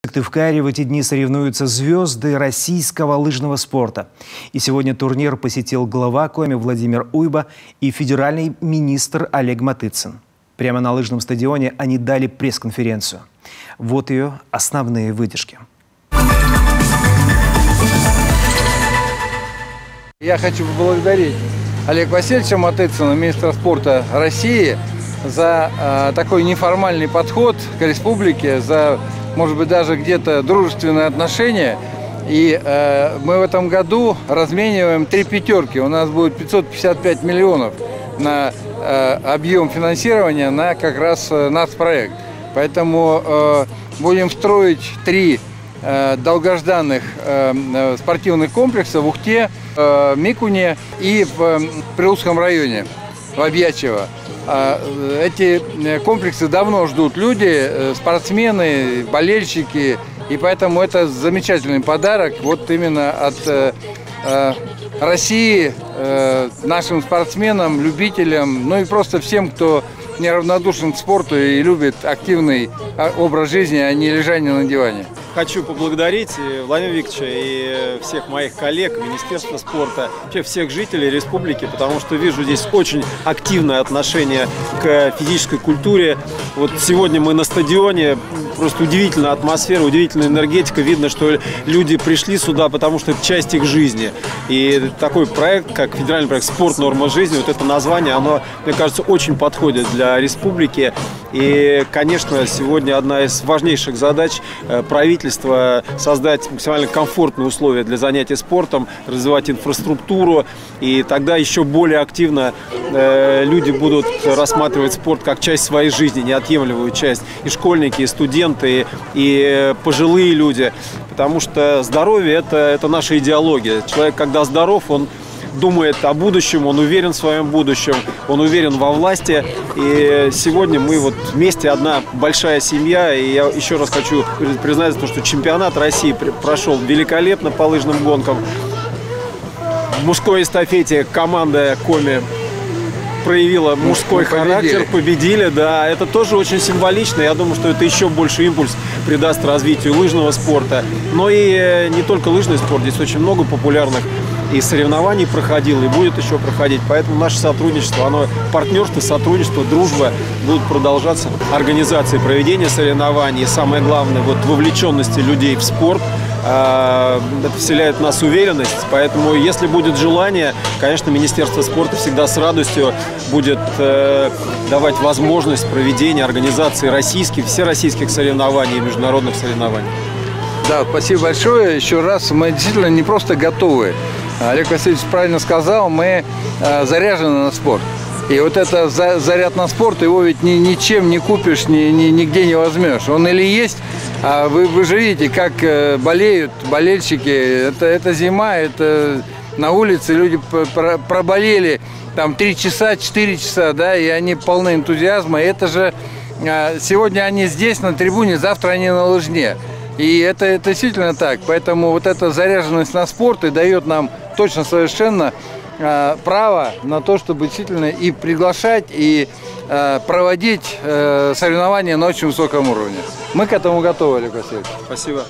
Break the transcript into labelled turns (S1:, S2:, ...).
S1: В Сыктывкаре в эти дни соревнуются звезды российского лыжного спорта. И сегодня турнир посетил глава Коми Владимир Уйба и федеральный министр Олег Матыцин. Прямо на лыжном стадионе они дали пресс-конференцию. Вот ее основные выдержки.
S2: Я хочу поблагодарить Олега Васильевича Матыцина, министра спорта России, за такой неформальный подход к республике, за, может быть, даже где-то дружественные отношения. И мы в этом году размениваем 3 пятерки. У нас будет 555 миллионов на объем финансирования на как раз нацпроект. Поэтому будем строить 3 долгожданных спортивных комплекса в Ухте, Микуне и в Прилукском районе, в Обьячево. Эти комплексы давно ждут люди, спортсмены, болельщики, и поэтому это замечательный подарок вот именно от России нашим спортсменам, любителям, ну и просто всем, кто неравнодушен к спорту и любит активный образ жизни, а не лежание на диване.
S3: Хочу поблагодарить Владимира Викторовича и всех моих коллег, Министерства спорта, вообще всех жителей республики, потому что вижу здесь очень активное отношение к физической культуре. Вот сегодня мы на стадионе, просто удивительная атмосфера, удивительная энергетика. Видно, что люди пришли сюда, потому что это часть их жизни. И такой проект, как федеральный проект «Спорт. Норма жизни», вот это название, оно, мне кажется, очень подходит для республики. И, конечно, сегодня одна из важнейших задач правительства – создать максимально комфортные условия для занятий спортом, развивать инфраструктуру. И тогда еще более активно люди будут рассматривать спорт как часть своей жизни, неотъемлемую часть. И школьники, и студенты, и пожилые люди. Потому что здоровье – это наша идеология. Человек, когда здоров, он думает о будущем, он уверен в своем будущем, он уверен во власти. И сегодня мы вот вместе одна большая семья. И я еще раз хочу признать за то, что чемпионат России прошел великолепно по лыжным гонкам. В мужской эстафете команда Коми проявила мужской характер, победили, да, это тоже очень символично. Я думаю, что это еще больше импульс придаст развитию лыжного спорта. Но и не только лыжный спорт, здесь очень много популярных и соревнований проходило, и будет еще проходить. Поэтому наше сотрудничество, оно партнерство, сотрудничество, дружба будут продолжаться. Организация проведения соревнований, и самое главное, вот вовлеченности людей в спорт, это вселяет в нас уверенность. Поэтому, если будет желание, конечно, Министерство спорта всегда с радостью будет давать возможность проведения, организации всероссийских соревнований и международных соревнований.
S2: Да, спасибо большое. Еще раз, мы действительно не просто готовы. Олег Васильевич правильно сказал, мы заряжены на спорт. И вот это заряд на спорт, его ведь ничем не купишь, нигде не возьмешь. Он или есть, а вы же видите, как болеют болельщики. Это зима, это на улице люди проболели там 3 часа, 4 часа, да, и они полны энтузиазма. И это же сегодня они здесь на трибуне, завтра они на лыжне. И это действительно так. Поэтому вот эта заряженность на спорт и дает нам точно совершенно право на то, чтобы действительно и приглашать, и проводить соревнования на очень высоком уровне. Мы к этому готовы, Олег Васильевич.
S3: Спасибо.